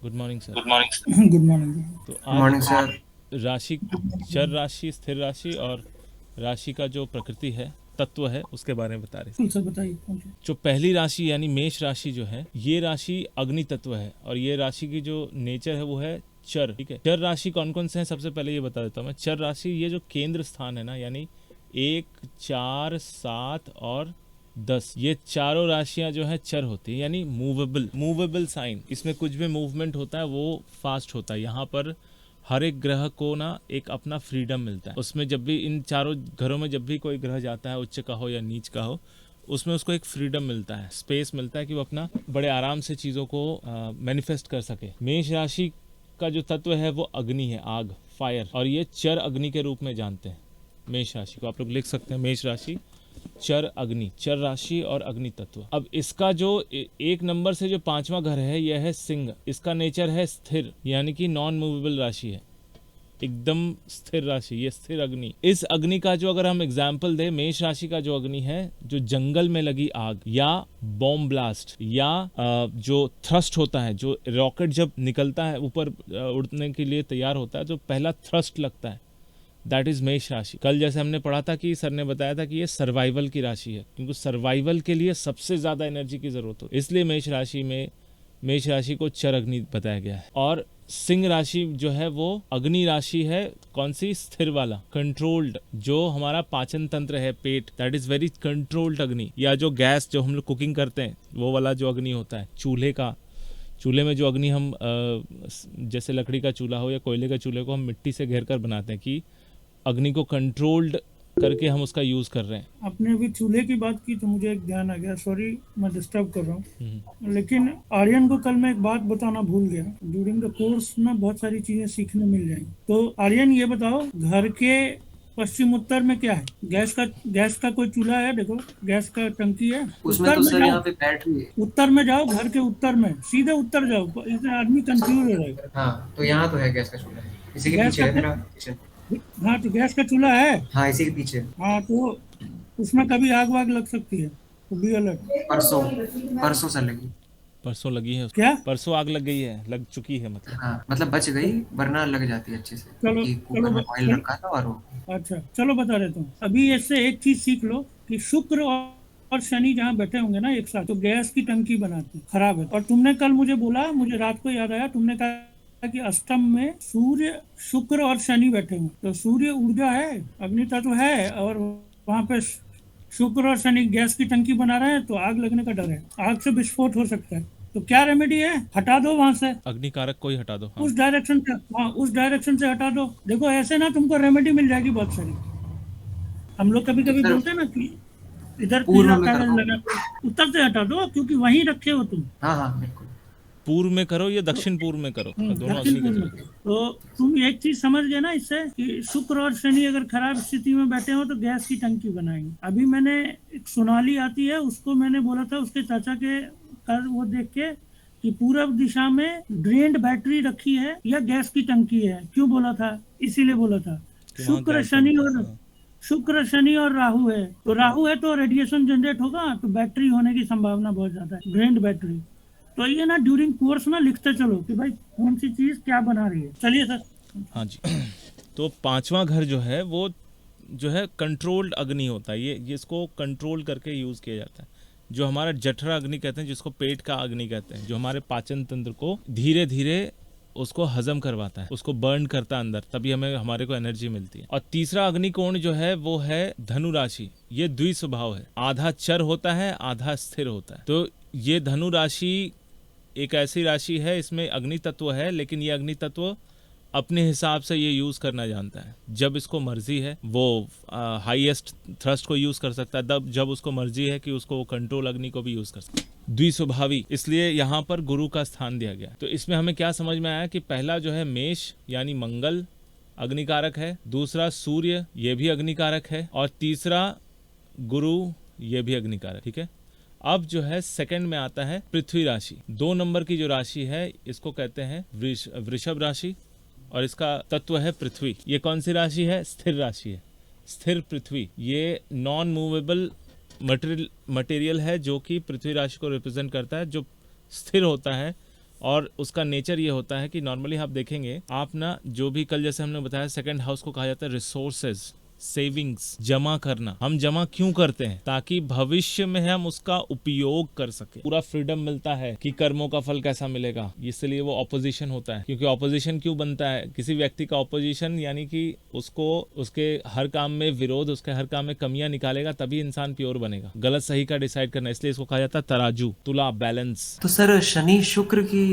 Good morning sir. Good morning. Good morning. तो good आज morning sir. राशि, चर राशि, स्थिर राशि और राशि का जो प्रकृति है, तत्व है, उसके बारे में बता रहे थे। सर बताइए कौन सी? जो पहली राशि यानी मेष राशि जो है, ये राशि अग्नि तत्व है और ये राशि की जो नेचर है वो है चर। ठीक है, चर राशि कौन कौन से हैं सबसे पहले ये बता देता हूँ मैं। चर राशि ये जो केंद्र स्थान है ना, यानी 1, 4, 7 और 10, ये चारों राशियां जो है चर होती है, यानी मूवेबल साइन। इसमें कुछ भी मूवमेंट होता है वो फास्ट होता है। यहाँ पर हर एक ग्रह को ना एक अपना फ्रीडम मिलता है। उसमें जब भी इन चारों घरों में जब भी कोई ग्रह जाता है, उच्च का हो या नीच का हो, उसमें उसको एक फ्रीडम मिलता है, स्पेस मिलता है कि वो अपना बड़े आराम से चीज़ों को मैनिफेस्ट कर सके। मेष राशि का जो तत्व है वो अग्नि है, आग, फायर, और ये चर अग्नि के रूप में जानते हैं मेष राशि को। आप लोग लिख सकते हैं मेष राशि चर अग्नि, चर राशि और अग्नि तत्व। अब इसका जो एक नंबर से जो 5वां घर है यह है सिंह। इसका नेचर है स्थिर, यानी कि नॉन मूवेबल राशि है, एकदम स्थिर राशि, ये स्थिर अग्नि। इस अग्नि का जो अगर हम एग्जाम्पल दें, मेष राशि का जो अग्नि है, जो जंगल में लगी आग या बॉम्ब ब्लास्ट या जो थ्रस्ट होता है, जो रॉकेट जब निकलता है ऊपर उड़ने के लिए तैयार होता है, जो पहला थ्रस्ट लगता है, दैट इज मेष राशि। कल जैसे हमने पढ़ा था कि सर ने बताया था कि ये सर्वाइवल की राशि है, क्योंकि सर्वाइवल के लिए सबसे ज्यादा एनर्जी की जरूरत हो, इसलिए मेष राशि को चर अग्नि बताया गया है। और सिंह राशि जो है वो अग्नि राशि है, कौन सी? स्थिर वाला, कंट्रोल्ड, जो हमारा पाचन तंत्र है, पेट, दैट इज वेरी कंट्रोल्ड अग्नि। या जो गैस, जो हम लोग कुकिंग करते हैं, वो वाला जो अग्नि होता है, चूल्हे में जो अग्नि हम जैसे लकड़ी का चूल्हा हो या कोयले के चूल्हे को हम मिट्टी से घेर कर बनाते हैं कि अग्नि को कंट्रोल्ड करके हम उसका यूज कर रहे हैं। आपने अभी चूल्हे की बात की तो मुझे एक ध्यान आ गया, सॉरी मैं डिस्टर्ब कर रहा हूँ, हम्म। लेकिन आर्यन को कल मैं एक बात बताना भूल गया। ड्यूरिंग द कोर्स ना बहुत सारी चीजें सीखने मिल जाएंगी। तो आर्यन ये बताओ, घर के पश्चिम उत्तर में क्या है? गैस का कोई चूल्हा है? देखो गैस का टंकी है। उसमें उत्तर तो में सर जाओ, यहाँ पे बैटरी है। उत्तर में जाओ, घर के उत्तर में सीधे उत्तर जाओ, इससे आदमी कंफ्यूज हो जाएगा। हाँ, तो यहाँ तो है गैस का चूल्हा, इसी के गैस पीछे का है मेरा किचन। हाँ, तो गैस का चूल्हा है। हाँ, इसी के पीछे। हाँ, तो उसमें कभी आग वाग लग सकती है, तो बी अलर्ट। परसों परसों सर लगी। परसों लगी है क्या? परसों आग लग गई है, लग चुकी है मतलब। हाँ, मतलब बच गई, वरना लग जाती है अच्छे से, चलो क्योंकि चलो कुकर में ऑयल चलो, रखा था और वो। अच्छा चलो बता देता हूँ। अभी इससे एक चीज सीख लो कि शुक्र और शनि जहाँ बैठे होंगे ना एक साथ, तो गैस की टंकी बनाती खराब है। और तुमने कल मुझे बोला, मुझे रात को याद आया, तुमने कहा कि अष्टम में सूर्य, शुक्र और शनि बैठे हुए, तो सूर्य ऊर्जा है, अग्नि तत्व है, और वहां पे शुक्र और शनि गैस की टंकी बना रहे हैं, तो आग लगने का डर है, आग से विस्फोट हो सकता है। तो क्या रेमेडी है? हटा दो वहां से, अग्नि कारक को ही हटा दो, हाँ। उस डायरेक्शन से, हाँ उस डायरेक्शन से हटा दो। देखो ऐसे ना तुमको रेमेडी मिल जाएगी बहुत सारी। हम लोग कभी तो कभी सर बोलते हैं ना कि इधर पूर्व पीला में कर कागज दो। लगा दो, उत्तर से हटा दो, क्योंकि वहीं रखे हो तुम। हाँ हाँ, बिल्कुल। पूर्व में करो या दक्षिण पूर्व में करो, दोनों दक्षिण अग्नि के पूर्व में। तत्व हैं। तो तुम एक चीज समझ गए ना इससे, कि शुक्र और शनि अगर खराब स्थिति में बैठे हो तो गैस की टंकी बनाएंगे। अभी मैंने, एक सोनाली आती है, उसको मैंने बोला था उसके चाचा के कर वो देख के, कि पूरब दिशा में ड्रेन्ड बैटरी रखी है या गैस की टंकी है। क्यों बोला था? इसीलिए बोला था। कि वहां शुक्र गैस शनि बनता है, और हाँ। शुक्र शनि और राहु है, तो राहु है तो रेडिएशन जनरेट होगा, तो बैटरी होने की संभावना बहुत ज्यादा है, ड्रेन्ड बैटरी। तो ये ना ड्यूरिंग कोर्स ना लिखते चलो कि भाई कौन सी चीज क्या बना रही है। चलिए सर। हाँ जी। तो 5वां घर जो है वो जो है कंट्रोल्ड अग्नि होता है, ये इसको कंट्रोल करके यूज किया जाता है। जो हमारा जठरा अग्नि कहते हैं, जिसको पेट का अग्नि कहते हैं, जो हमारे पाचन तंत्र को धीरे धीरे उसको हजम करवाता है, उसको बर्न करता है अंदर, तभी हमारे को एनर्जी मिलती है। और तीसरा अग्निकोण जो है वो है धनु राशि। ये द्विस्वभाव है, आधा चर होता है, आधा स्थिर होता है। तो ये धनु राशि एक ऐसी राशि है, इसमें अग्नि तत्व है, लेकिन ये अग्नि तत्व अपने हिसाब से ये यूज करना जानता है। जब इसको मर्जी है वो हाईएस्ट थ्रस्ट को यूज कर सकता है, तब जब उसको मर्जी है कि उसको कंट्रोल अग्नि को भी यूज कर सकता है। द्विस्वभावी, इसलिए यहाँ पर गुरु का स्थान दिया गया। तो इसमें हमें क्या समझ में आया कि पहला जो है मेष यानी मंगल अग्निकारक है, दूसरा सूर्य ये भी अग्निकारक है, और तीसरा गुरु ये भी अग्निकारक। ठीक है, अब जो है सेकंड में आता है पृथ्वी राशि। 2 नंबर की जो राशि है इसको कहते हैं वृषभ राशि, और इसका तत्व है पृथ्वी। ये कौन सी राशि है? स्थिर राशि है, स्थिर पृथ्वी। ये नॉन मूवेबल मटेरियल है, जो कि पृथ्वी राशि को रिप्रेजेंट करता है, जो स्थिर होता है, और उसका नेचर ये होता है कि नॉर्मली आप देखेंगे आप ना, जो भी कल जैसे हमने बताया सेकंड हाउस को कहा जाता है रिसोर्सेज, सेविंग्स, जमा करना। हम जमा क्यों करते हैं? ताकि भविष्य में हम उसका उपयोग कर सके। पूरा फ्रीडम मिलता है कि कर्मों का फल कैसा मिलेगा, इसलिए वो ऑपोजिशन होता है। क्योंकि ऑपोजिशन क्यों बनता है? किसी व्यक्ति का ऑपोजिशन यानी कि उसको उसके हर काम में विरोध, उसके हर काम में कमियां निकालेगा, तभी इंसान प्योर बनेगा। गलत सही का डिसाइड करना, इसलिए इसको कहा जाता है तराजू, तुला, बैलेंस। तो सर शनि शुक्र की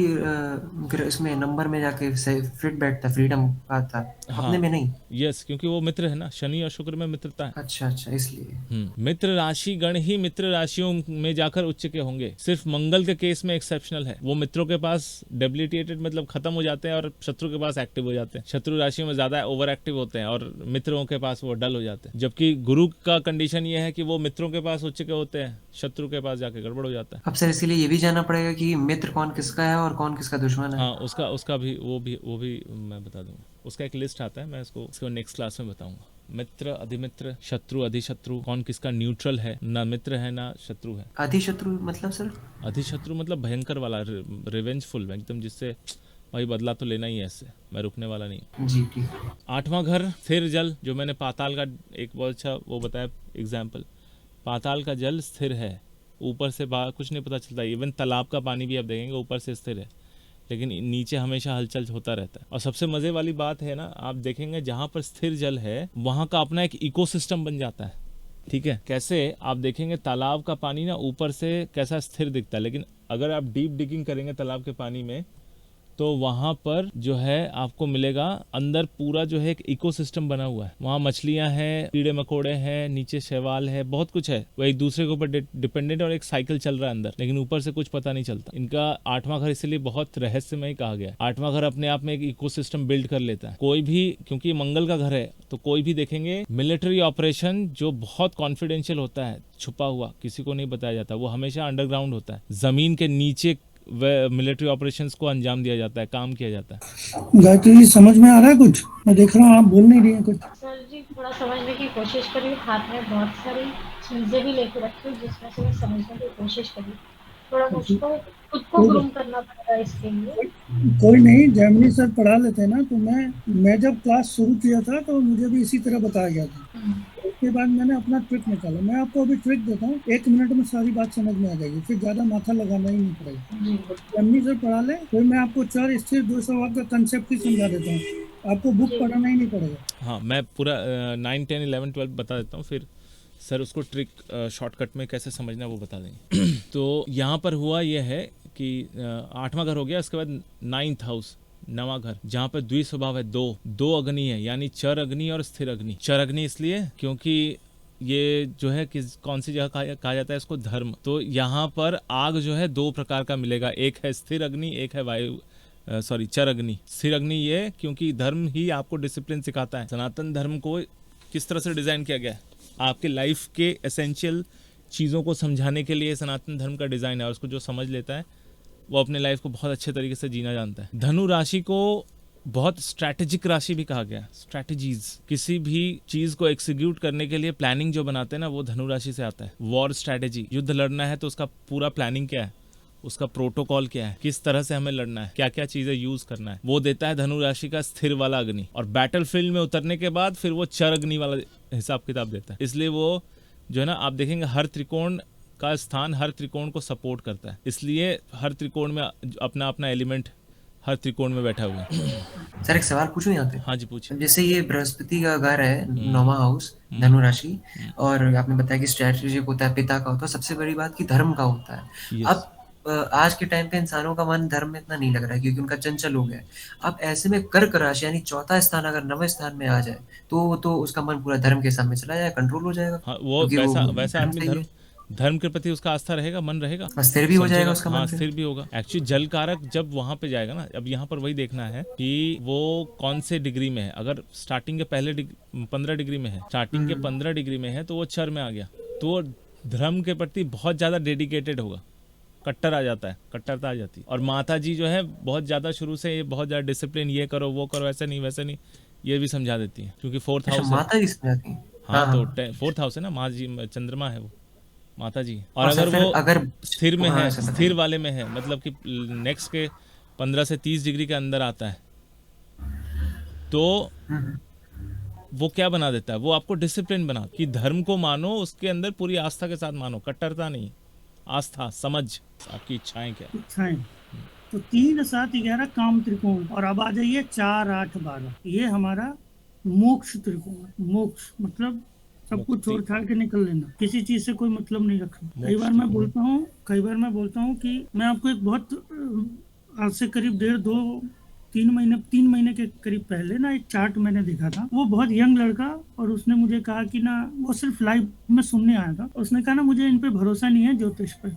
इसमें नंबर में जाके फिट बैठता, फ्रीडम आता, अपने में नहीं। यस, क्योंकि वो मित्र है ना, शनि और शुक्र में मित्रता है। अच्छा अच्छा, इसलिए। मित्र राशि गण ही मित्र राशियों में जाकर उच्च के होंगे। सिर्फ मंगल के केस में एक्सेप्शनल है, वो मित्रों के पास डेबिलिटेटेड मतलब खत्म हो जाते हैं और शत्रु के पास एक्टिव हो जाते हैं। शत्रु राशियों में ज्यादा ओवर एक्टिव होते हैं और मित्रों के पास वो डल हो जाते हैं। जबकि गुरु का कंडीशन ये है कि वो मित्रों के पास उच्च के होते हैं, शत्रु के पास जाके गड़बड़ हो जाता है। अब सर इसके लिए ये भी जानना पड़ेगा कि मित्र कौन किसका है और कौन किसका दुश्मन है। हाँ, उसका भी वो भी मैं बता दूंगा। उसका एक लिस्ट आता है, मैं इसको नेक्स्ट क्लास में बताऊंगा। मित्र, अधिमित्र, शत्रु, अधिशत्रु, कौन किसका न्यूट्रल है, ना मित्र है ना शत्रु है। अधिशत्रु मतलब सर? अधिशत्रु मतलब भयंकर वाला, रिवेंजफुल एकदम, जिससे भाई बदला तो लेना ही है, इससे मैं रुकने वाला नहीं। जी ठीक। 8वां घर स्थिर जल, जो मैंने पाताल का एक बहुत अच्छा वो बताया एग्जाम्पल। पाताल का जल स्थिर है, ऊपर से बाहर कुछ नहीं पता चलता। इवन तालाब का पानी भी आप देखेंगे ऊपर से स्थिर है, लेकिन नीचे हमेशा हलचल होता रहता है। और सबसे मजे वाली बात है ना, आप देखेंगे जहां पर स्थिर जल है वहां का अपना एक इकोसिस्टम बन जाता है। ठीक है, कैसे? आप देखेंगे तालाब का पानी ना ऊपर से कैसा स्थिर दिखता है, लेकिन अगर आप डीप डिगिंग करेंगे तालाब के पानी में तो वहां पर जो है आपको मिलेगा अंदर पूरा जो है एक इकोसिस्टम बना हुआ है। वहां मछलियां हैं, कीड़े मकोड़े हैं, नीचे शैवाल है, बहुत कुछ है। वो एक दूसरे के ऊपर डिपेंडेंट और एक साइकिल चल रहा है अंदर, लेकिन ऊपर से कुछ पता नहीं चलता। इनका 8वां घर इसलिए बहुत रहस्यमय कहा गया है। 8वां घर अपने आप में एक इकोसिस्टम बिल्ड कर लेता है। कोई भी, क्योंकि मंगल का घर है, तो कोई भी देखेंगे मिलिट्री ऑपरेशन जो बहुत कॉन्फिडेंशियल होता है, छुपा हुआ, किसी को नहीं बताया जाता, वो हमेशा अंडरग्राउंड होता है। जमीन के नीचे मिलिट्री ऑपरेशंस को अंजाम दिया जाता है, काम किया जाता है। गायत्री जी समझ में आ रहा है कुछ? मैं देख रहा हूँ आप बोल नहीं रही हैं कुछ। सर जी थोड़ा समझने की कोशिश करी, हाथ में बहुत सारी चीजें भी लेके रखी जिसमें से मैं समझने की कोशिश करी। थोड़ा मुझको खुद को ग्रूम करना पड़ेगा इसके लिए। कोई नहीं, जैमिनी सर पढ़ा लेते हैं ना, तो मैं जब क्लास शुरू किया था तो मुझे भी इसी तरह बताया गया था। उसके बाद मैंने अपना ट्रिक निकाला। मैं आपको अभी ट्रिक देता हूँ, 1 मिनट में सारी बात समझ में आ जाएगी, फिर ज्यादा माथा लगाना ही नहीं पड़ेगा। जैमिनी सर पढ़ा ले, फिर मैं आपको 4 स्थिर 200 वाट का कंसेप्ट ही समझा देता हूँ, आपको बुक पढ़ना ही नहीं पड़ेगा। हाँ, मैं पूरा 9, 10, 11, 12 बता देता हूँ, फिर सर उसको ट्रिक शॉर्टकट में कैसे समझना वो बता देंगे। तो यहाँ पर हुआ यह है कि 8वां घर हो गया, उसके बाद 9th हाउस, 9वां घर, जहाँ पर द्विस्वभाव है, दो अग्नि है, यानी चर अग्नि और स्थिर अग्नि। चर अग्नि इसलिए क्योंकि ये जो है कौन सी जगह कहा जाता है इसको, धर्म। तो यहाँ पर आग जो है 2 प्रकार का मिलेगा, एक है स्थिर अग्नि, एक है वायु चर अग्नि। स्थिर अग्नि ये क्योंकि धर्म ही आपको डिसिप्लिन सिखाता है। सनातन धर्म को किस तरह से डिजाइन किया गया है, आपके लाइफ के एसेंशियल चीज़ों को समझाने के लिए सनातन धर्म का डिज़ाइन है, और उसको जो समझ लेता है वो अपने लाइफ को बहुत अच्छे तरीके से जीना जानता है। धनु राशि को बहुत स्ट्रैटेजिक राशि भी कहा गया है। स्ट्रैटेजीज, किसी भी चीज़ को एग्जीक्यूट करने के लिए प्लानिंग जो बनाते हैं ना, वो धनु राशि से आता है। वॉर स्ट्रैटेजी, युद्ध लड़ना है तो उसका पूरा प्लानिंग क्या है, उसका प्रोटोकॉल क्या है, किस तरह से हमें लड़ना है, क्या क्या चीजें यूज करना है, वो देता है धनु राशि का स्थिर वाला अग्नि। और बैटल फील्ड में उतरने के बाद फिर वो चर अग्नि वाला हिसाब किताब देता है। इसलिए वो जो है ना, आप देखेंगे हर त्रिकोण का स्थान हर त्रिकोण को सपोर्ट करता है, इसलिए हर त्रिकोण में अपना अपना एलिमेंट हर त्रिकोण में बैठा हुआ है। सर एक सवाल पूछूं यहाँ पे? हाँ जी, पूछिए। जैसे ये बृहस्पति का घर है, 9वां हाउस, धनु राशि, और आपने बताया कि स्ट्रैटेजिक होता है, पिता का होता है, सबसे बड़ी बात कि धर्म का होता है। Yes. अब आज के टाइम पे इंसानों का मन धर्म में इतना नहीं लग रहा है क्योंकि उनका चंचल हो गया है। अब ऐसे में कर्क राशि यानी 4था स्थान अगर 9वें स्थान में आ जाए तो उसका मन पूरा धर्म के सामने चला जाए, कंट्रोल हो जाएगा। हाँ, वो वैसा आदमी धर्म के प्रति उसका आस्था रहेगा, मन रहेगा, स्थिर भी हो जाएगा उसका मन। हाँ, स्थिर भी होगा। एक्चुअली जल कारक जब वहां पे जाएगा ना, अब यहाँ पर वही देखना है कि वो कौन से डिग्री में है। अगर स्टार्टिंग के पहले 15 डिग्री में है, स्टार्टिंग के 15 डिग्री में है, तो वो चर में आ गया, तो वो धर्म के प्रति बहुत ज्यादा डेडिकेटेड होगा, कट्टर आ जाता है, कट्टरता आ जाती है। और माता जी जो है बहुत ज्यादा शुरू से बहुत ज्यादा डिसिप्लिन, ये करो वो करो, ऐसा नहीं वैसा नहीं, ये भी समझा देती है, क्योंकि 4th हाउस है। माता जी समझाती है। हाँ, तो 4th हाउस है ना, माँ जी, चंद्रमा है वो, माता जी। और अगर वो स्थिर में है, स्थिर वाले में है, मतलब कि नेक्स्ट के 15 से 30 डिग्री के अंदर आता है, तो वो क्या बना देता है, वो आपको डिसिप्लिन बना कि धर्म को मानो, उसके अंदर पूरी आस्था के साथ मानो, कट्टरता नहीं, आस्था, समझ, आपकी इच्छाएं क्या। इच्छाएं। तो 3 7 11 काम त्रिकोण। और अब आ जाइए 4 8 12, ये हमारा मोक्ष त्रिकोण। मोक्ष मतलब सब कुछ छोड़ छाड़ के निकल लेना, किसी चीज से कोई मतलब नहीं रखना। कई बार मैं बोलता हूँ कि मैं आपको एक बहुत आज से करीब 3 महीने के करीब पहले ना एक चार्ट मैंने देखा था। वो बहुत यंग लड़का, और उसने मुझे कहा कि ना, वो सिर्फ लाइव में सुनने आया था। उसने कहा ना, मुझे इन पे भरोसा नहीं है ज्योतिष पे।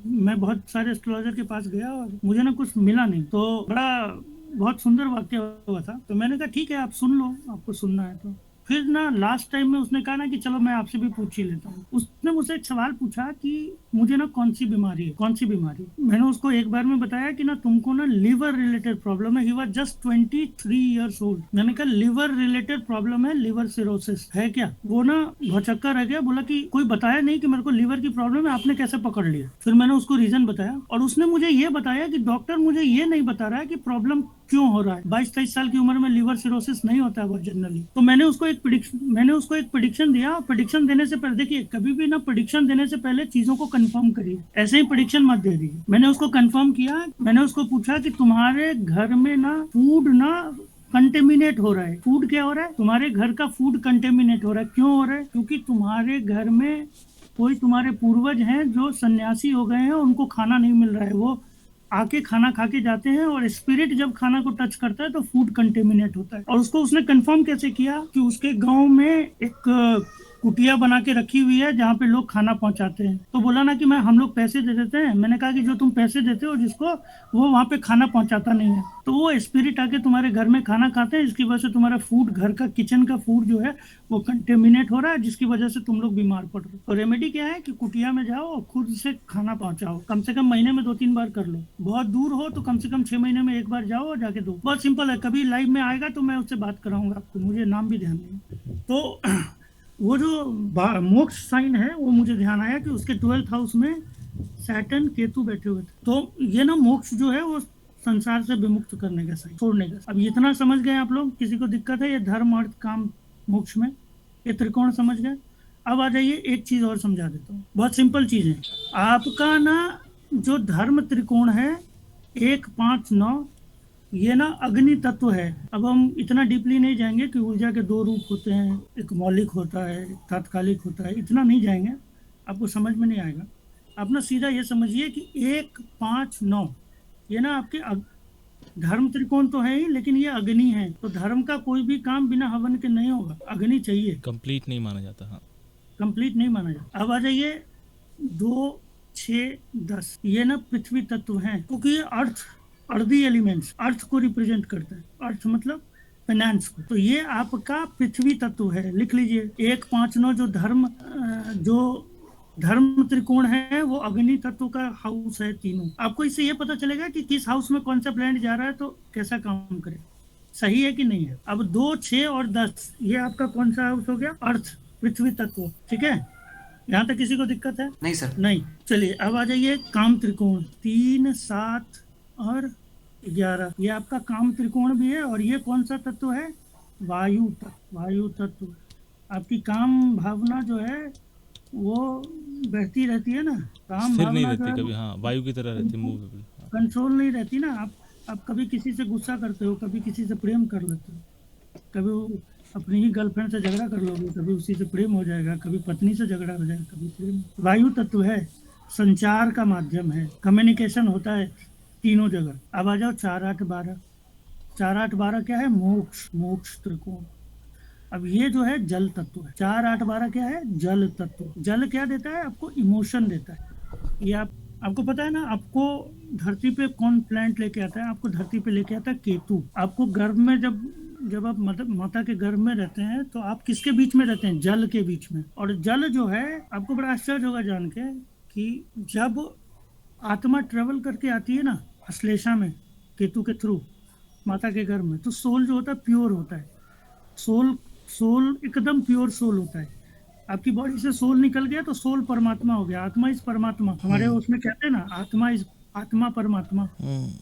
मैं बहुत सारे एस्ट्रोलॉजर के पास गया और मुझे ना कुछ मिला नहीं। तो बहुत सुंदर वाक्य हुआ था। तो मैंने कहा ठीक है, आप सुन लो, आपको सुनना है तो। फिर ना लास्ट टाइम में उसने कहा ना कि चलो मैं आपसे भी पूछ ही लेता हूँ। उसने मुझसे एक सवाल पूछा कि मुझे ना कौन सी बीमारी है। मैंने उसको एक बार में बताया कि ना तुमको ना लिवर रिलेटेड प्रॉब्लम है। He was just 23 years old. मैंने कहा लिवर रिलेटेड प्रॉब्लम है, लिवर सिरोसिस है क्या? वो ना भौचक्का रह गया, बोला कि कोई बताया नहीं कि मेरे को लिवर की प्रॉब्लम है, आपने कैसे पकड़ लिया? फिर मैंने उसको रीजन बताया, और उसने मुझे ये बताया कि डॉक्टर मुझे ये नहीं बता रहा है कि प्रॉब्लम क्यों हो रहा है। 22-23 साल की उम्र में लिवर सिरोसिस नहीं होता है बहुत जनरली। तो मैंने उसको एक प्रेडिक्शन दिया। प्रेडिक्शन देने से पहले, देखिए कभी भी ना प्रेडिक्शन देने से पहले चीजों को कंफर्म करिए, ऐसे ही प्रेडिक्शन मत दे दीजिए। मैंने उसको कंफर्म किया। मैंने उसको पूछा कि तुम्हारे घर में ना फूड ना कंटेमिनेट हो रहा है। फूड क्या हो रहा है? तुम्हारे घर का फूड कंटेमिनेट हो रहा है। क्यों हो रहा है? क्योंकि तुम्हारे घर में कोई तुम्हारे पूर्वज हैं जो सन्यासी हो गए हैं, उनको खाना नहीं मिल रहा है। वो आके खाना खा के जाते हैं, और स्पिरिट जब खाना को टच करता है तो फूड कंटेमिनेट होता है। और उसको उसने कंफर्म कैसे किया कि उसके गांव में एक कुटिया बना के रखी हुई है जहाँ पे लोग खाना पहुंचाते हैं। तो बोला ना कि हम लोग पैसे दे देते हैं। मैंने कहा कि जो तुम पैसे देते हो जिसको, वो वहाँ पे खाना पहुंचाता नहीं है, तो वो स्पिरिट आके तुम्हारे घर में खाना खाते हैं, जिसकी वजह से तुम्हारा फूड, घर का किचन का फूड जो है वो कंटेमिनेट हो रहा है, जिसकी वजह से तुम लोग बीमार पड़ रहे हो। तो रेमेडी क्या है कि कुटिया में जाओ और खुद से खाना पहुंचाओ। कम से कम महीने में 2-3 बार कर लो। बहुत दूर हो तो कम से कम 6 महीने में एक बार जाओ और जाके दो। बहुत सिंपल है। कभी लाइव में आएगा तो मैं उससे बात कराऊंगा आपको, मुझे नाम भी ध्यान नहीं। तो वो जो मोक्ष साइन है, वो मुझे ध्यान आया कि उसके 12th हाउस में सैटर्न केतु बैठे हुए थे। तो ये ना मोक्ष जो है वो संसार से विमुक्त करने का साइन, छोड़ने का। अब इतना समझ गए आप लोग? किसी को दिक्कत है? ये धर्म अर्थ काम मोक्ष में ये त्रिकोण समझ गए? अब आ जाइए, एक चीज और समझा देता हूँ, बहुत सिंपल चीज है। आपका ना जो धर्म त्रिकोण है 1 5 9, ये ना अग्नि तत्व है। अब हम इतना डीपली नहीं जाएंगे कि ऊर्जा के 2 रूप होते हैं, एक मौलिक होता है, एक तात्कालिक होता है, इतना नहीं जाएंगे, आपको समझ में नहीं आएगा। आप ना सीधा ये समझिए कि 1 5 9 ये ना आपके धर्म त्रिकोण तो है ही, लेकिन ये अग्नि है। तो धर्म का कोई भी काम बिना हवन के नहीं होगा, अग्नि चाहिए। कंप्लीट नहीं माना जाता। हाँ, कंप्लीट नहीं माना जाता। अब आ जाइए 2 6 10, ये ना पृथ्वी तत्व है, क्योंकि अर्दी एलिमेंट्स अर्थ को रिप्रेजेंट करता है। अर्थ मतलब फाइनेंस को। तो ये आपका पृथ्वी तत्व है, लिख लीजिए। 1 5 9 जो धर्म त्रिकोण है वो अग्नि तत्व का हाउस है तीनों। आपको इससे ये पता चलेगा कि किस हाउस में कौन सा प्लैनेट जा रहा है तो कैसा काम करे, सही है कि नहीं है। अब 2 6 और 10 ये आपका कौन सा हाउस हो गया? अर्थ, पृथ्वी तत्व। ठीक है, यहाँ तक किसी को दिक्कत है? नहीं सर। नहीं। चलिए अब आ जाइए काम त्रिकोण 3 7 और 11, ये आपका काम त्रिकोण भी है। और ये कौन सा तत्व है? वायु तत्व। वायु तत्व आपकी काम भावना जो है वो बहती रहती है ना, काम स्थिर नहीं भावना जो रहती है कभी। हाँ, वायु की तरह रहती, मूवेबल। कंट्रोल नहीं रहती ना। आप कभी किसी से गुस्सा करते हो, कभी किसी से प्रेम कर लेते हो, कभी अपनी ही गर्लफ्रेंड से झगड़ा कर लोगे, कभी उसी से प्रेम हो जाएगा, कभी पत्नी से झगड़ा हो जाएगा, कभी प्रेम। वायु तत्व है, संचार का माध्यम है, कम्युनिकेशन होता है तीनों जगह। अब आ जाओ 4 8 12। 4 8 12 क्या है? मोक्ष, मोक्ष त्रिकोण। अब ये जो है जल तत्व है। 4 8 12 क्या है? जल तत्व। जल क्या देता है? आपको इमोशन देता है। ये आपको पता है ना, आपको धरती पे कौन प्लैनेट लेके आता है? आपको धरती पे लेके आता है केतु। आपको गर्भ में जब आप माता के गर्भ में रहते हैं तो आप किसके बीच में रहते हैं? जल के बीच में। और जल जो है, आपको बड़ा आश्चर्य होगा जान के कि जब आत्मा ट्रेवल करके आती है ना अश्लेषा में केतु के थ्रू माता के गर्भ में, तो सोल जो होता है प्योर होता है। सोल एकदम प्योर सोल होता है। आपकी बॉडी से सोल निकल गया तो सोल परमात्मा हो गया। आत्मा इज परमात्मा। हमारे उसमें कहते हैं ना, आत्मा इज आत्मा परमात्मा।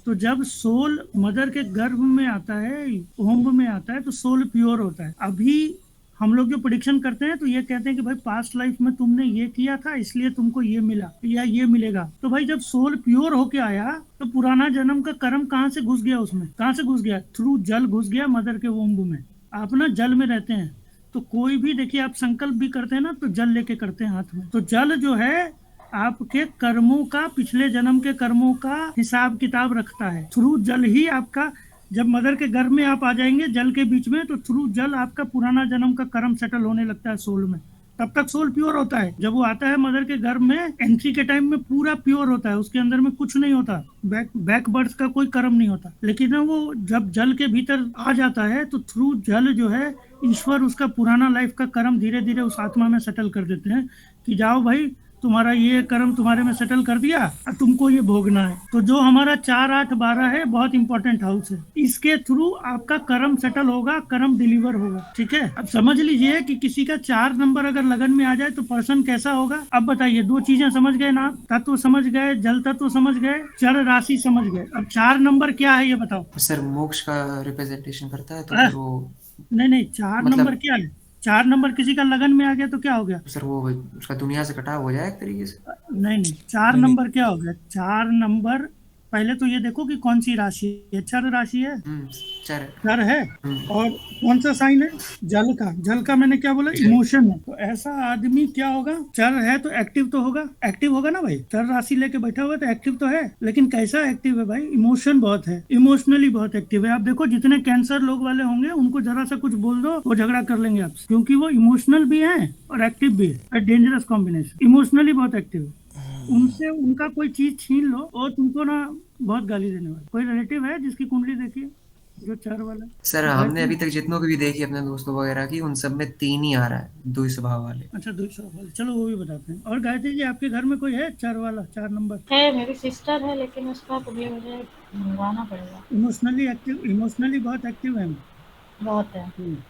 तो जब सोल मदर के गर्भ में आता है, ओम्ब में आता है, तो सोल प्योर होता है। अभी हम लोग जो प्रिडिक्शन करते हैं तो ये कहते हैं कि भाई पास्ट लाइफ में तुमने ये किया था इसलिए तुमको ये मिला या ये मिलेगा। तो भाई जब सोल प्योर होके आया तो पुराना जन्म का कर्म कहाँ से घुस गया, उसमें कहाँ से घुस गया? थ्रू जल घुस गया मदर के ओम्ब में। आप ना जल में रहते हैं तो कोई भी देखिए आप संकल्प भी करते हैं ना तो जल लेके करते हैं हाथ में। तो जल जो है आपके कर्मों का, पिछले जन्म के कर्मों का हिसाब किताब रखता है। थ्रू जल ही आपका, जब मदर के गर्भ में आप आ जाएंगे जल के बीच में, तो थ्रू जल आपका पुराना जन्म का कर्म सेटल होने लगता है सोल में। तब तक सोल प्योर होता है। जब वो आता है मदर के गर्भ में, एंट्री के टाइम में पूरा प्योर होता है, उसके अंदर में कुछ नहीं होता, बैक बर्थ का कोई कर्म नहीं होता। लेकिन वो जब जल के भीतर आ जाता है तो थ्रू जल जो है ईश्वर उसका पुराना लाइफ का कर्म धीरे धीरे उस आत्मा में सेटल कर देते हैं कि जाओ भाई तुम्हारा ये कर्म तुम्हारे में सेटल कर दिया और तुमको ये भोगना है। तो जो हमारा 4, 8, 12 है बहुत इंपॉर्टेंट हाउस है, इसके थ्रू आपका कर्म सेटल होगा, कर्म डिलीवर होगा। ठीक है, अब समझ लीजिए कि किसी का 4 नंबर अगर लगन में आ जाए तो पर्सन कैसा होगा। अब बताइए, 2 चीजें समझ गए ना, तत्व समझ गए, जल तत्व समझ गए, चर राशि समझ गए। अब 4 नंबर क्या है ये बताओ। सर मोक्ष का रिप्रेजेंटेशन करता है तो अह, फिर वो नहीं 4 मतलब नंबर क्या है? 4 नंबर किसी का लगन में आ गया तो क्या हो गया? सर वो उसका दुनिया से कटाव हो जाए एक तरीके से। नहीं 4 नहीं, नंबर क्या हो गया? 4 नंबर पहले तो ये देखो कि कौन सी राशि है। चर राशि है, चर चर है। और कौन सा साइन है? जल का। जल का मैंने क्या बोला? इमोशन है। तो ऐसा आदमी क्या होगा? चर है तो एक्टिव तो होगा, एक्टिव होगा ना भाई। चर राशि लेके बैठा हुआ तो एक्टिव तो है, लेकिन कैसा एक्टिव है भाई? इमोशन बहुत है, इमोशनली बहुत एक्टिव है। आप देखो जितने कैंसर लोग वाले होंगे उनको जरा सा कुछ बोल दो वो झगड़ा कर लेंगे आपसे, क्योंकि वो इमोशनल भी है और एक्टिव भी है। डेंजरस कॉम्बिनेशन, इमोशनली बहुत एक्टिव है। उनसे उनका कोई चीज छीन लो और तुमको ना बहुत गाली देने वाला। कोई रिलेटिव है जिसकी कुंडली देखिए जो 4 वाला? सर हमने अभी तक जितनों की भी देखी अपने दोस्तों वगैरह की, उन सब में 3 ही आ रहा है, 2 स्वभाव वाले। अच्छा 200 वाले, चलो वो भी बताते हैं। और गायत्री जी आपके घर में कोई है 4 वाला, 4 नंबर? है, मेरी सिस्टर है लेकिन उसका कभी मुझे मंगवाना पड़ेगा। इमोशनली एक्टिव, इमोशनली बहुत एक्टिव है। बहुत है।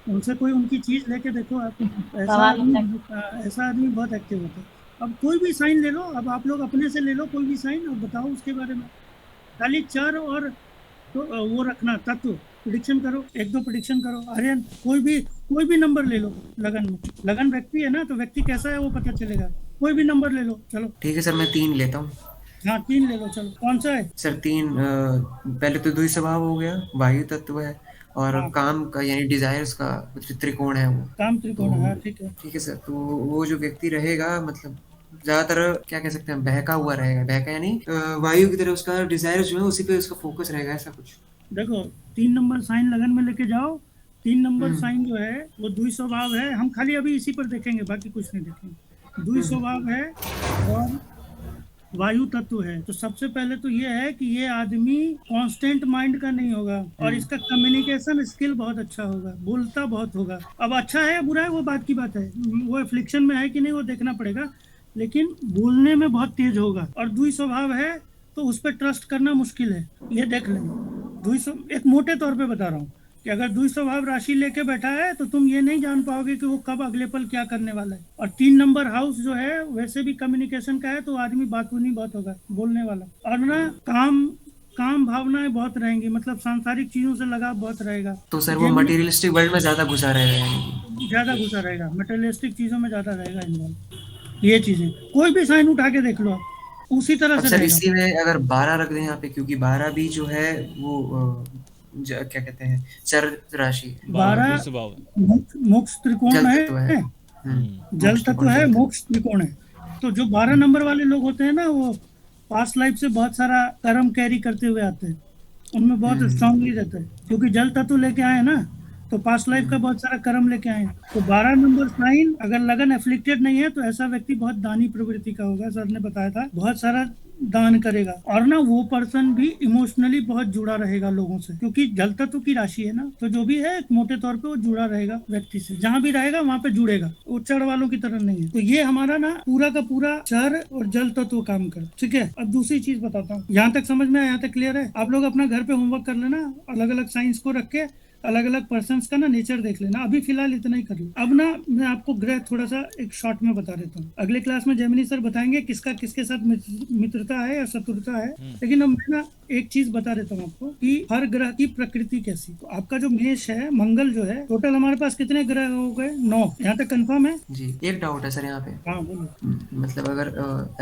उनसे कोई उनकी चीज लेके देखो आप। सवाल होता है। ऐसा आदमी बहुत एक्टिव होता है। अब कोई भी साइन ले लो, अब आप लोग अपने से ले लो कोई भी साइन और बताओ उसके बारे में। खाली चर और तो वो रखना, तत्व प्रिडिक्शन करो, 1-2 प्रिडिक्शन करो। आर्यन कोई भी नंबर ले लो लगन में। लगन व्यक्ति है ना, तो व्यक्ति कैसा है वो पता चलेगा। कोई भी नंबर ले लो, चलो। ठीक है सर, मैं 3 लेता हूँ। हाँ 3 ले लो, चलो। कौन सा है? सर 3 पहले तो द्वि स्वभाव हो गया, वायु तत्व है और हाँ। काम का यानी डिजायर्स का त्रिकोण है वो। काम त्रिकोण है, ठीक है। ठीक है सर, तो वो जो व्यक्ति रहेगा मतलब ज्यादातर क्या कह सकते हैं, बहका हुआ रहेगा। बहका यानी वायु की तरह उसका डिजायर जो है उसी पे उसका फोकस रहेगा, ऐसा कुछ। देखो 3 नंबर साइन लगन में लेके जाओ। 3 नंबर साइन जो है वो द्वि स्वभाव है। हम खाली अभी इसी पर देखेंगे, बाकी कुछ नहीं देखेंगे। द्वि स्वभाव है और वायु तत्व है। तो सबसे पहले तो ये है कि ये आदमी कांस्टेंट माइंड का नहीं होगा और इसका कम्युनिकेशन स्किल बहुत अच्छा होगा, बोलता बहुत होगा। अब अच्छा है या बुरा है वो बात की बात है, वो एफ्लिक्शन में है कि नहीं वो देखना पड़ेगा, लेकिन बोलने में बहुत तेज होगा। और द्वि स्वभाव है तो उस पर ट्रस्ट करना मुश्किल है, ये देख लें। एक मोटे तौर पे बता रहा हूँ कि अगर द्वि स्वभाव राशि लेके बैठा है तो तुम ये नहीं जान पाओगे कि वो कब अगले पल क्या करने वाला है। और 3 नंबर हाउस जो है वैसे भी कम्युनिकेशन का है, तो आदमी बातूनी बहुत होगा, बोलने वाला। और ना काम भावनाएं बहुत रहेंगी, मतलब सांसारिक चीजों से लगाव बहुत रहेगा। तो सर वो मटेरियलिस्टिक वर्ल्ड में ज्यादा घुसा रहेगा, ज्यादा घुसा रहेगा, मटेरियलिस्टिक चीजों में ज्यादा रहेगा इन्वॉल्व। ये चीजें कोई भी साइन उठा के देख लो आप, उसी तरह से सर रहेगा। इसी में अगर 12 रख दें यहाँ पे, क्योंकि 12 भी जो है वो क्या कहते हैं, चर राशि है। 12 स्वभाव है। मोक्ष त्रिकोण जल है, तत्व है। जल तत्व है, मोक्ष त्रिकोण है। तो जो 12 नंबर वाले लोग होते हैं ना, वो पास्ट लाइफ से बहुत सारा कर्म कैरी करते हुए आते हैं, उनमें बहुत स्ट्रांगली रहता है, क्योंकि जल तत्व लेके आए ना, तो पास्ट लाइफ का बहुत सारा कर्म लेके आए। तो 12 नंबर साइन अगर लगन एफ्लिक्टेड नहीं है तो ऐसा व्यक्ति बहुत दानी प्रवृत्ति का होगा। सर ने बताया था बहुत सारा दान करेगा। और ना वो पर्सन भी इमोशनली बहुत जुड़ा रहेगा लोगों से, क्योंकि जल तत्व की राशि है ना, तो जो भी है मोटे तौर पे वो जुड़ा रहेगा व्यक्ति से, जहाँ भी रहेगा वहाँ पे जुड़ेगा, वो चढ़ वालों की तरह नहीं है। तो ये हमारा ना पूरा का पूरा चर और जल तत्व काम कर। ठीक है, अब दूसरी चीज बताता हूँ। यहाँ तक समझ में आया? यहाँ तक क्लियर है? आप लोग अपना घर पे होमवर्क कर लेना, अलग अलग साइंस को रख के अलग अलग पर्सन्स का ना नेचर देख लेना। अभी फिलहाल इतना ही कर लो। अब ना मैं आपको ग्रह थोड़ा सा एक शॉर्ट में बता देता हूँ। अगले क्लास में जेमिनी सर बताएंगे किसका किसके साथ मित्रता है या शत्रुता है, लेकिन अब मैं ना एक चीज बता देता हूँ आपको कि हर ग्रह की प्रकृति कैसी। तो आपका जो मेष है, मंगल जो है, टोटल हमारे पास कितने ग्रह हो गए? 9। यहाँ तक कंफर्म है? जी, एक डाउट है सर यहाँ पे। हाँ बोलो। मतलब अगर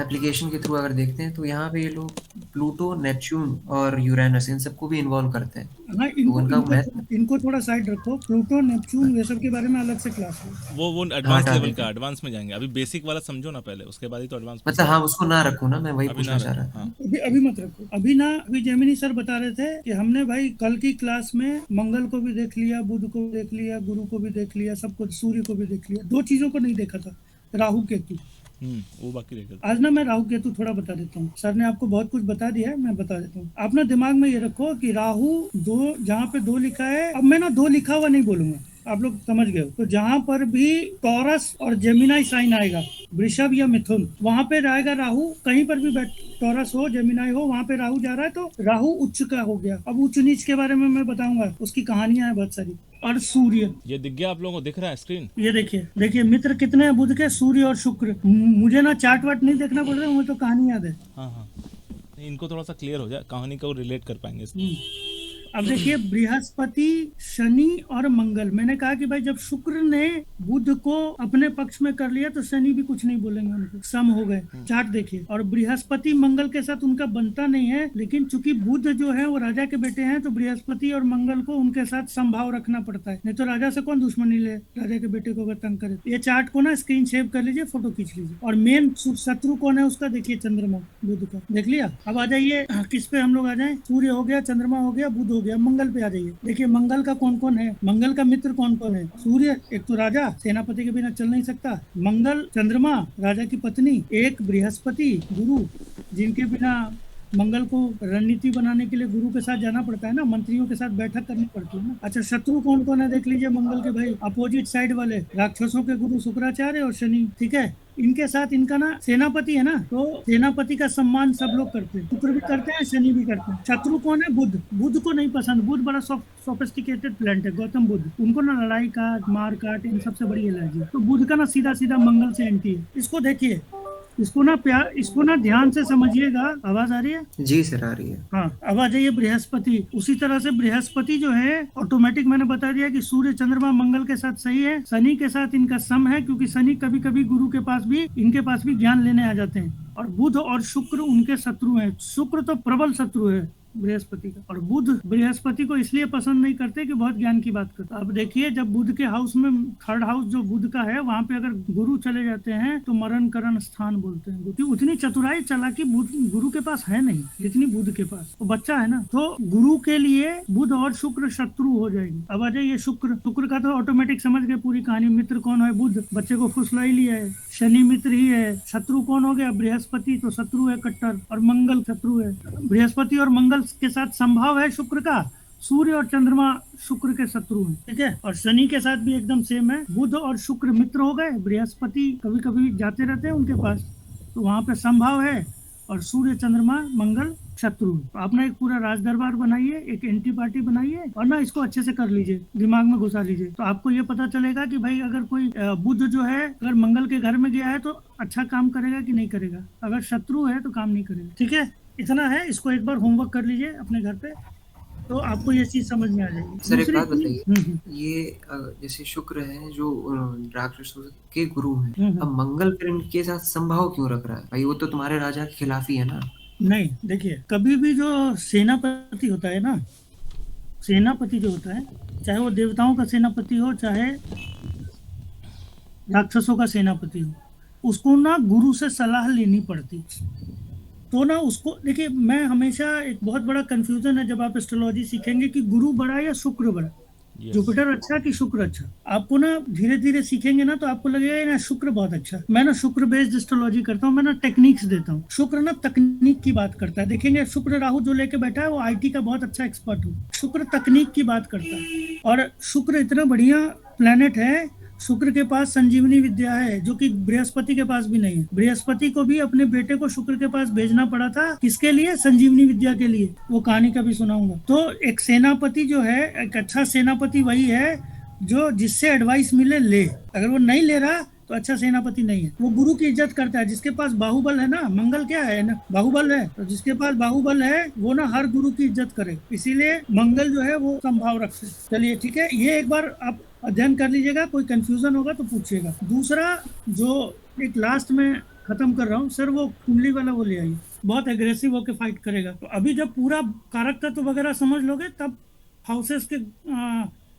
एप्लीकेशन के थ्रू अगर देखते हैं तो यहाँ पे ये लोग प्लूटो, नेपच्यून और यूरेनस इन सबको भी इन्वॉल्व करते हैं। हाँ, इनको थोड़ा साइड रखो। प्लूटो, नेपच्यून, ये सब के बारे में अलग से क्लास है। वो एडवांस लेवल का, एडवांस में जाएंगे। अभी बेसिक वाला समझो ना पहले, उसके बाद ही तो एडवांस। मतलब हाँ, उसको ना रखो ना, मैं वही पूछना चाह रहा था। हाँ। अभी मत रखो। अभी जेमिनी सर बता रहे थे कि हमने भाई कल की क्लास में मंगल को भी देख लिया, बुध को भी देख लिया, गुरु को भी देख लिया, सबको, सूर्य को भी देख लिया। 2 चीजों को नहीं देखा था, राहु केतु। वो बाकी रहेगा। आज ना मैं राहु केतु थोड़ा बता देता हूँ। सर ने आपको बहुत कुछ बता दिया है, मैं बता देता हूँ। आप ना दिमाग में ये रखो कि राहु 2, जहाँ पे 2 लिखा है, अब मैं ना 2 लिखा हुआ नहीं बोलूंगा, आप लोग समझ गए हो। तो जहाँ पर भी टॉरस और जेमिनाई साइन आएगा, वृषभ या मिथुन, वहां पे रहेगा राहु। कहीं पर भी टॉरस हो, जेमिनाई हो, वहां पे राहु जा रहा है तो राहु उच्च का हो गया। अब उच्च नीच के बारे में मैं बताऊंगा, उसकी कहानियां हैं बहुत सारी। और सूर्य, ये दिख गया आप लोगों को? दिख रहा है स्क्रीन? ये देखिए मित्र कितने हैं बुध के, सूर्य और शुक्र। मुझे ना चार्ट वार्ट नहीं देखना पड़ रहा है, मुझे तो कहानी याद है। हाँ, इनको थोड़ा सा क्लियर हो जाए, कहानी को रिलेट कर पाएंगे। अब देखिए, बृहस्पति, शनि और मंगल। मैंने कहा कि भाई जब शुक्र ने बुध को अपने पक्ष में कर लिया तो शनि भी कुछ नहीं बोलेंगे, उनको सम हो गए। चार्ट देखिए। और बृहस्पति मंगल के साथ उनका बनता नहीं है, लेकिन चूंकि बुध जो है वो राजा के बेटे हैं, तो बृहस्पति और मंगल को उनके साथ संभाव रखना पड़ता है, नहीं तो राजा से कौन दुश्मनी ले, राजा के बेटे को अगर तंग करे। ये चार्ट को ना स्क्रीन शेयर कर लीजिए, फोटो खींच लीजिए। और मेन शत्रु कौन है उसका देखिए, चंद्रमा, बुध का। देख लिया? अब आ जाइए किस पे हम लोग आ जाए। सूर्य हो गया, चंद्रमा हो गया, बुध हो गया, मंगल पे आ जाइए। देखिए मंगल का कौन कौन है, मंगल का मित्र कौन कौन है। सूर्य, एक तो राजा, सेनापति के बिना चल नहीं सकता। मंगल, चंद्रमा, राजा की पत्नी। एक बृहस्पति, गुरु, जिनके बिना मंगल को रणनीति बनाने के लिए गुरु के साथ जाना पड़ता है ना, मंत्रियों के साथ बैठक करनी पड़ती है ना। अच्छा, शत्रु कौन कौन है देख लीजिए मंगल के भाई, अपोजिट साइड वाले, राक्षसों के गुरु शुक्राचार्य और शनि। ठीक है, इनके साथ इनका ना सेनापति है ना, तो सेनापति का सम्मान सब लोग करते हैं, शुक्र भी करते हैं, शनि भी करते हैं। शत्रु कौन है? बुध। बुध को नहीं पसंद, बुध बड़ा सोफिस्टिकेटेड प्लेनेट है, गौतम बुध। उनको ना लड़ाई काट, मार काट, इन सबसे बड़ी एलर्जी है। तो बुध का ना सीधा सीधा मंगल से एंटी है। इसको देखिए, इसको ना ध्यान से समझिएगा। आवाज आ रही है? जी सर, आ रही है। हाँ, अब आ जाइए बृहस्पति। उसी तरह से बृहस्पति जो है ऑटोमेटिक, मैंने बता दिया कि सूर्य, चंद्रमा, मंगल के साथ सही है। शनि के साथ इनका सम है, क्योंकि शनि कभी कभी गुरु के पास भी, इनके पास भी ज्ञान लेने आ जाते हैं। और बुध और शुक्र उनके शत्रु हैं। शुक्र तो प्रबल शत्रु है बृहस्पति का। और बुध बृहस्पति को इसलिए पसंद नहीं करते कि बहुत ज्ञान की बात करता। अब देखिए, जब बुध के हाउस में, 3rd हाउस जो बुध का है, वहां पे अगर गुरु चले जाते हैं तो मरण करण स्थान बोलते हैं। क्योंकि उतनी चतुराई चालाकी गुरु के पास है नहीं जितनी बुध के पास। तो बच्चा है ना, तो गुरु के लिए बुध और शुक्र शत्रु हो जाएंगे। अब आ जाइए शुक्र का तो ऑटोमेटिक समझ गए पूरी कहानी। मित्र कौन है? बुध, बच्चे को फुसला ही लिया है। शनि मित्र ही है। शत्रु कौन हो गया? बृहस्पति, तो शत्रु है कट्टर। और मंगल शत्रु है। बृहस्पति और मंगल के साथ संभाव है शुक्र का। सूर्य और चंद्रमा शुक्र के शत्रु हैं। ठीक है, और शनि के साथ भी एकदम सेम है। बुध और शुक्र मित्र हो गए। बृहस्पति कभी कभी जाते रहते हैं उनके पास, तो वहां पे संभाव है। और सूर्य, चंद्रमा, मंगल शत्रु। तो आप ना एक पूरा राज दरबार बनाइए, एक एंटी पार्टी बनाइए, और ना इसको अच्छे से कर लीजिए, दिमाग में घुसा लीजिए। तो आपको ये पता चलेगा कि भाई अगर कोई बुध जो है अगर मंगल के घर में गया है तो अच्छा काम करेगा कि नहीं करेगा, अगर शत्रु है तो काम नहीं करेगा। ठीक है, इतना है। इसको एक बार होमवर्क कर लीजिए अपने घर पे, तो आपको ये चीज समझ में आ जाएगी। सर एक बात बताइए, ये जैसे शुक्र है जो राक्षसों के गुरु हैं, अब मंगल फिर इनके साथ संभाव क्यों रख रहा है भाई? वो तो तुम्हारे राजा के खिलाफ ही है ना। नहीं, देखिए, कभी भी जो सेनापति होता है ना, सेनापति जो होता है, चाहे वो देवताओं का सेनापति हो, चाहे राक्षसों का सेनापति हो, उसको ना गुरु से सलाह लेनी पड़ती। तो ना उसको देखिए, मैं हमेशा, एक बहुत बड़ा कंफ्यूजन है जब आप एस्ट्रोलॉजी सीखेंगे कि गुरु बड़ा या शुक्र बड़ा, जुपिटर अच्छा कि शुक्र अच्छा। आपको ना धीरे धीरे सीखेंगे ना तो आपको लगेगा ना शुक्र बहुत अच्छा। मैं ना शुक्र बेस्ड एस्ट्रोलॉजी करता हूँ, मैं ना टेक्निक्स देता हूँ। शुक्र ना तकनीक की बात करता है। देखेंगे शुक्र राहु जो लेके बैठा है वो IT का बहुत अच्छा एक्सपर्ट हो। शुक्र तकनीक की बात करता है। और शुक्र इतना बढ़िया प्लेनेट है शुक्र के पास संजीवनी विद्या है, जो कि बृहस्पति के पास भी नहीं है। बृहस्पति को भी अपने बेटे को शुक्र के पास भेजना पड़ा था, किसके लिए? संजीवनी विद्या के लिए। वो कहानी कभी सुनाऊंगा। तो एक सेनापति जो है, एक अच्छा सेनापति वही है जो जिससे एडवाइस मिले ले। अगर वो नहीं ले रहा तो अच्छा सेनापति नहीं है। वो गुरु की इज्जत करता है। जिसके पास बाहुबल है ना, मंगल क्या है ना, बाहुबल है, तो जिसके पास बाहुबल है वो ना हर गुरु की इज्जत करे। इसीलिए मंगल जो है वो संभाव रखे। चलिए ठीक है, ये एक बार आप अध्ययन कर लीजिएगा, कोई कंफ्यूजन होगा तो पूछिएगा। दूसरा जो एक लास्ट में खत्म कर रहा हूँ सर, वो कुंडली वाला वो ले आइए, बहुत एग्रेसिव होकर फाइट करेगा। तो अभी जब पूरा कारक तत्व वगैरह समझ लोगे तब हाउसेस के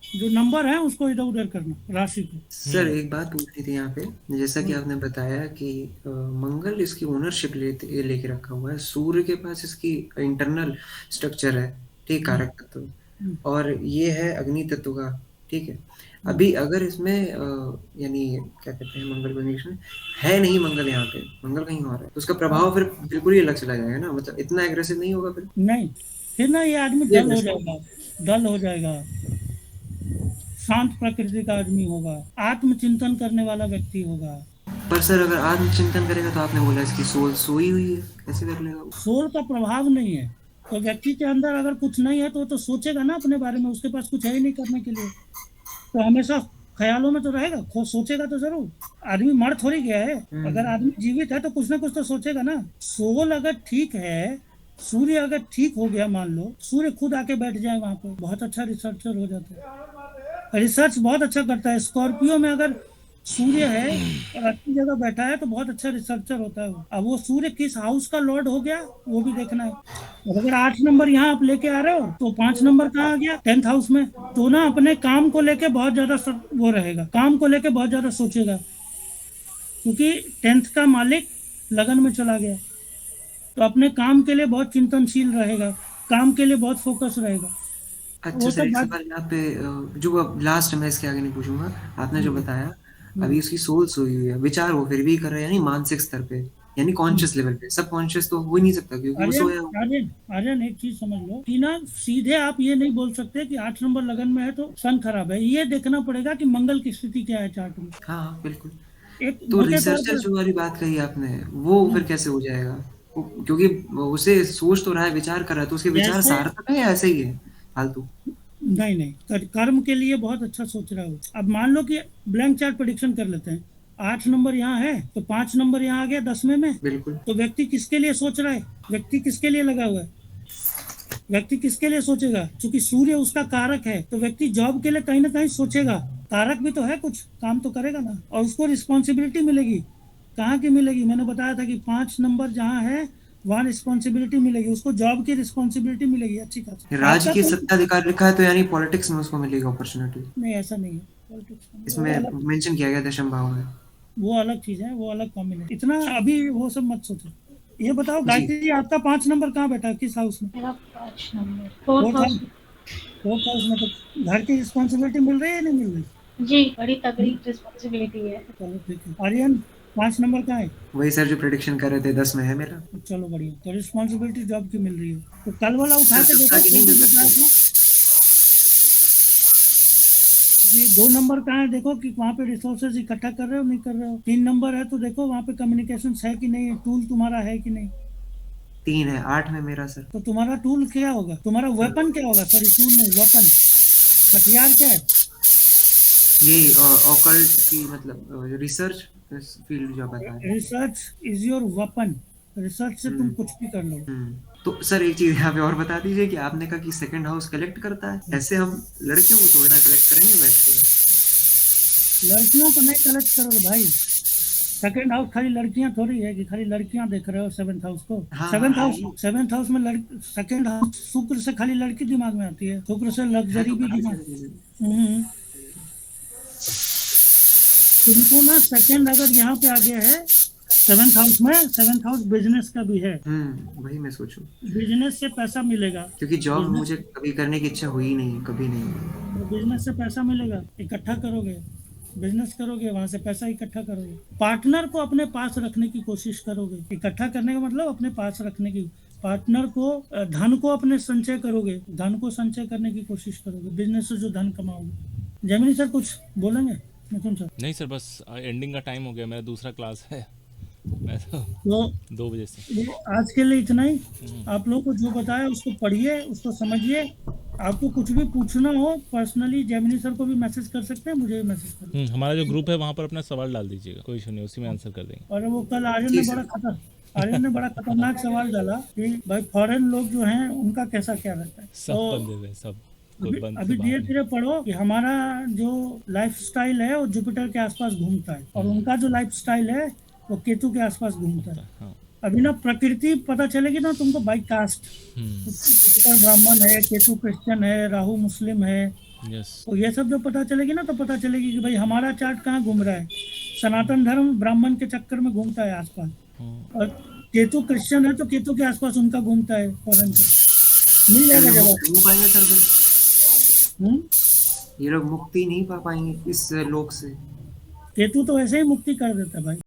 जो नंबर है उसको इधर उधर करना, राशि को। सर एक बात पूछनी थी यहाँ पे, जैसा कि आपने बताया कि मंगल इसकी ओनरशिप लेके रखा हुआ है, सूर्य के पास इसकी इंटरनल स्ट्रक्चर है, ठीक, कारक तत्व, और ये है अग्नि तत्व का, ठीक है। अभी अगर इसमें यानी क्या कहते हैं, मंगल कंडीशन है नहीं, मंगल यहाँ पे मंगल कहीं और है, तो उसका प्रभाव फिर बिल्कुल ही अलग चला जाएगा ना, मतलब इतना एग्रेसिव नहीं होगा फिर। नहीं, फिर ना ये आदमी डल हो जाएगा, डल हो जाएगा, शांत प्रकृति का आदमी होगा, आत्मचिंतन करने वाला व्यक्ति होगा। पर सर अगर आत्मचिंतन करेगा तो आपने बोला इसकी सोल सोई हुई है, कैसे कर लेगा? सोल का प्रभाव नहीं है, तो व्यक्ति के अंदर अगर कुछ नहीं है तो वो तो सोचेगा ना अपने बारे में, उसके पास कुछ है ही नहीं करने के लिए, तो हमेशा ख्यालों में तो रहेगा, सोचेगा तो जरूर। आदमी मर थोड़ी गया है, अगर आदमी जीवित है तो कुछ ना कुछ तो सोचेगा ना। सोल अगर ठीक है, सूर्य अगर ठीक हो गया, मान लो सूर्य खुद आके बैठ जाए वहां पे, बहुत अच्छा रिसर्चर हो जाता है, रिसर्च बहुत अच्छा करता है। स्कॉर्पियो में अगर सूर्य है और अच्छी जगह बैठा है तो बहुत अच्छा रिसर्चर होता है वो। अब वो सूर्य किस हाउस का लॉर्ड हो गया वो भी देखना है। और अगर 8 नंबर यहाँ आप लेके आ रहे हो तो 5 नंबर कहाँ आ गया? 10th हाउस में। तो ना अपने काम को लेके बहुत ज्यादा वो रहेगा, काम को लेके बहुत ज्यादा सोचेगा, क्योंकि 10th का मालिक लगन में चला गया, तो अपने काम के लिए बहुत चिंतनशील रहेगा, काम के लिए बहुत फोकस रहेगा। अच्छा सर, एक सवाल यहाँ पे जो अब लास्ट में, इसके आगे नहीं पूछूंगा, आपने जो बताया अभी उसकी सोल सोई हुई है, विचार वो फिर भी कर रहा है, यानी मानसिक स्तर पे, यानी कॉन्शियस लेवल पे, सब कॉन्शियस तो हो ही नहीं सकता क्योंकि वो सोया हुआ। आर्यन एक चीज समझ लो कि ना, सीधे आप ये नहीं बोल सकते कि 8 नंबर लगन में है तो सन खराब है। ये देखना पड़ेगा कि मंगल की स्थिति क्या है चार्ट में। हाँ बिल्कुल। एक तो रिसर्चर जो वाली बात कही आपने, वो फिर कैसे हो जाएगा? क्योंकि उसे सोच तो रहा है, विचार कर रहा है, तो उसके विचार सार्थक है या ऐसे ही है फालतू? नहीं, कर्म के लिए बहुत अच्छा सोच रहा हूँ। अब मान लो कि ब्लैंक चार्ट प्रेडिक्शन कर लेते हैं, 8 नंबर यहाँ है तो 5 नंबर यहाँ आ गया 10वें में, बिल्कुल। तो व्यक्ति किसके लिए सोच रहा है? व्यक्ति किसके लिए लगा हुआ है? व्यक्ति किसके लिए सोचेगा? क्योंकि सूर्य उसका कारक है, तो व्यक्ति जॉब के लिए कहीं ना कहीं सोचेगा, कारक भी तो है, कुछ काम तो करेगा ना, और उसको रिस्पॉन्सिबिलिटी मिलेगी। कहाँ की मिलेगी? मैंने बताया था कि 5 नंबर जहाँ है वहाँ रिस्पॉन्सिबिलिटी मिलेगी, उसको जॉब की रिस्पॉन्सिबिलिटी मिलेगी अच्छी खासी। राज की सत्ताधिकार लिखा है तो यानी पॉलिटिक्स में उसको मिलेगी अपॉर्चुनिटी? नहीं, ऐसा नहीं है, पॉलिटिक्स इसमें मेंशन किया गया दशम भाव में, वो अलग चीज है, वो अलग कॉम्बिनेशन। इतना अभी वो सब मत सोचो। ये बताओ गायत्री जी, आपका 5 नंबर कहाँ बैठा है, किस हाउस में? मेरा 5 नंबर 4th हाउस में। तो घर की रिस्पॉन्सिबिलिटी मिल रही है नहीं मिल रही? जी, बड़ी तगड़ी रिस्पॉन्सिबिलिटी है। चलो ठीक है। आर्यन 5 नंबर कहाँ है? वही सर जो प्रेडिक्शन कर रहे थे 10 में है मेरा। चलो बढ़िया, तो रिस्पॉन्सिबिलिटी जॉब की मिल रही है। तो कल वाला उठा के देखो जी, 2 नंबर कहाँ है देखो कि वहाँ पे रिसोर्सेज इकट्ठा कर रहे हो नहीं कर रहे हो। 3 नंबर है तो देखो वहाँ पे कम्युनिकेशन है कि नहीं, टूल तुम्हारा है कि नहीं। 3 है, 8 में मेरा सर। तो तुम्हारा टूल क्या होगा? तुम्हारा वेपन क्या होगा? सॉरी टूल नहीं, वेपन, हथियार क्या है? ये ऑकल्ट की मतलब रिसर्च फील्ड जो बता है। Research is your weapon, research से तुम कुछ भी कर लो। तो सर एक चीज यहाँ पे और बता दीजिए कि आपने कहा कि सेकंड हाउस कलेक्ट करता है, ऐसे हम लड़कियों को थोड़ी ना कलेक्ट करेंगे बैठ के। लड़कियों को नहीं कलेक्ट करो भाई, सेकंड हाउस खाली लड़कियां थोड़ी है कि खाली लड़कियां देख रहे हो 7th हाउस को। 7th हाउस में सेकंड हाउस शुक्र से खाली लड़की दिमाग में आती है, शुक्र से लग्जरी भी दिमाग। तुमको ना सेकंड अगर यहाँ पे आ गया है 7th हाउस में, 7th हाउस बिजनेस का भी है। वही मैं सोचूं, बिजनेस से पैसा मिलेगा, क्योंकि जॉब मुझे कभी करने की इच्छा हुई नहीं, कभी नहीं। तो बिजनेस से पैसा मिलेगा, इकट्ठा करोगे, बिजनेस करोगे, वहां से पैसा इकट्ठा करोगे। पार्टनर को अपने पास रखने की कोशिश करोगे, इकट्ठा करने का मतलब अपने पास रखने की। पार्टनर को, धन को अपने संचय करोगे, धन को संचय करने की कोशिश करोगे, बिजनेस से जो धन कमाओगे। जमीनी सर कुछ बोलेंगे? मिथुन सर। नहीं सर, बस एंडिंग का टाइम हो गया, मेरा दूसरा क्लास है। मैं तो तो 2 बजे से। ये आज के लिए इतना ही। आप लोगों को जो बताया उसको पढ़िए, उसको समझिए। आपको कुछ भी पूछना हो पर्सनली जेमिनी सर को भी मैसेज कर सकते हैं, मुझे भी मैसेज कर। हमारा जो ग्रुप है वहाँ पर अपना सवाल डाल दीजिएगा, कोई इशू नहीं, उसी में आंसर कर देंगे। और वो कल आर्यन ने बड़ा खतरनाक सवाल डाला कि भाई फॉरेन लोग जो हैं उनका कैसा क्या रहता है। सब तो बंदे हुए सब, कोई बंद से अभी बाहर धीरे नहीं। धीरे पढ़ो कि हमारा जो लाइफ स्टाइल है वो जुपिटर के आसपास घूमता है और उनका जो लाइफ स्टाइल है वो केतु के आसपास घूमता है। हाँ। अभी ना प्रकृति पता चलेगी ना तुमको बाई कास्ट। जुपिटर ब्राह्मण है, केतु क्रिश्चियन है, राहु मुस्लिम है। यस। तो ये सब जो पता चलेगी ना तो पता चलेगी कि भाई हमारा चार्ट कहाँ घूम रहा है। सनातन धर्म ब्राह्मण के चक्कर में घूमता है आसपास, और केतु क्रिश्चियन है तो केतु के आसपास उनका घूमता है फॉरेन से। मिल जाएगा जवाब। हो पाएगा सर फिर? ये लोग मुक्ति नहीं पा पाएंगे इस लोक से। केतु तो ऐसे ही मुक्ति कर देता है भाई।